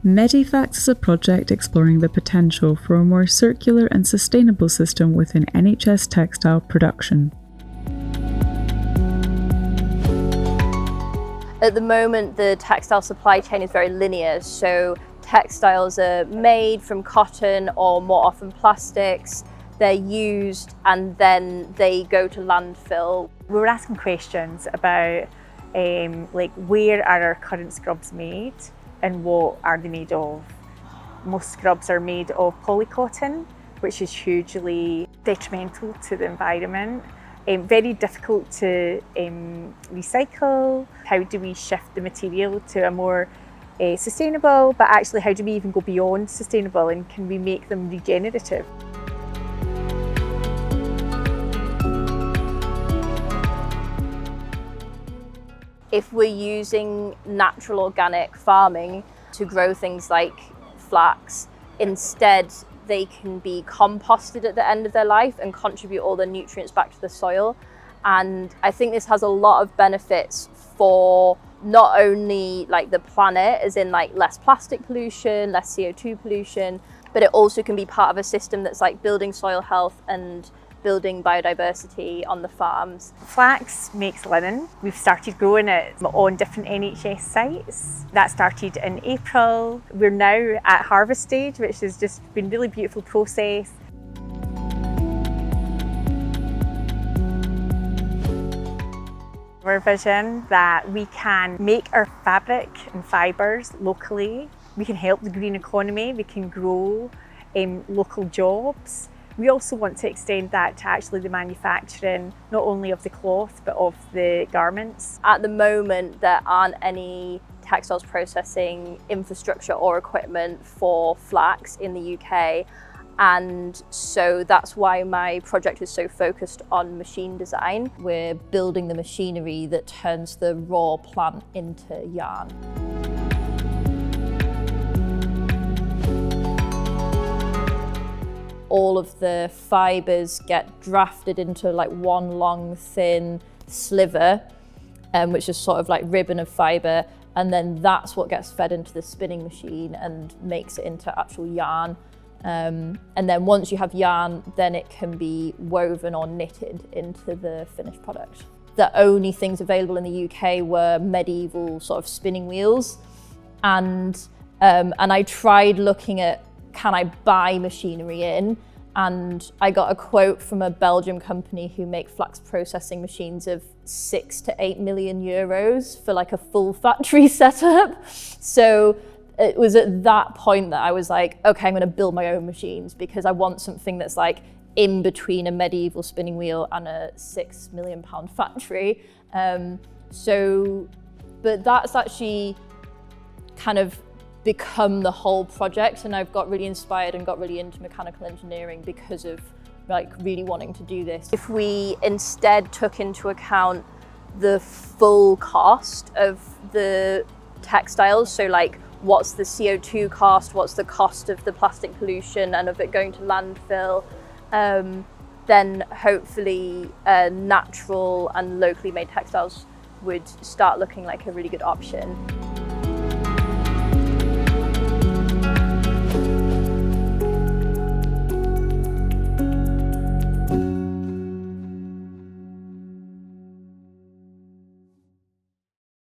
Medi-Flax is a project exploring the potential for a more circular and sustainable system within NHS textile production. At the moment, the textile supply chain is very linear, so textiles are made from cotton or more often plastics. They're used and then they go to landfill. We were asking questions about like where are our current scrubs made and what are they made of. Most scrubs are made of polycotton, which is hugely detrimental to the environment. Very difficult to recycle. How do we shift the material to a more sustainable, but actually how do we even go beyond sustainable and can we make them regenerative? If we're using natural organic farming to grow things like flax, instead they can be composted at the end of their life and contribute all the nutrients back to the soil. And I think this has a lot of benefits for not only like the planet, as in like less plastic pollution, less CO2 pollution, but it also can be part of a system that's like building soil health and building biodiversity on the farms. Flax makes linen. We've started growing it on different NHS sites. That started in April. We're now at harvest stage, which has just been a really beautiful process. Our vision that we can make our fabric and fibres locally. We can help the green economy. We can grow local jobs. We also want to extend that to actually the manufacturing, not only of the cloth, but of the garments. At the moment, there aren't any textiles processing infrastructure or equipment for flax in the UK. And so that's why my project is so focused on machine design. We're building the machinery that turns the raw plant into yarn. All of the fibres get drafted into like one long thin sliver, which is sort of like ribbon of fibre, and then that's what gets fed into the spinning machine and makes it into actual yarn. And then once you have yarn, then it can be woven or knitted into the finished product. The only things available in the UK were medieval sort of spinning wheels, and I tried looking at, can I buy machinery in? And I got a quote from a Belgian company who make flax processing machines of 6 to 8 million euros for like a full factory setup. So it was at that point that I was like, okay, I'm gonna build my own machines because I want something that's like in between a medieval spinning wheel and a £6 million factory. But that's actually kind of become the whole project, and I've got really inspired and got really into mechanical engineering because of like really wanting to do this. If we instead took into account the full cost of the textiles, so like what's the CO2 cost, what's the cost of the plastic pollution and of it going to landfill, then hopefully natural and locally made textiles would start looking like a really good option.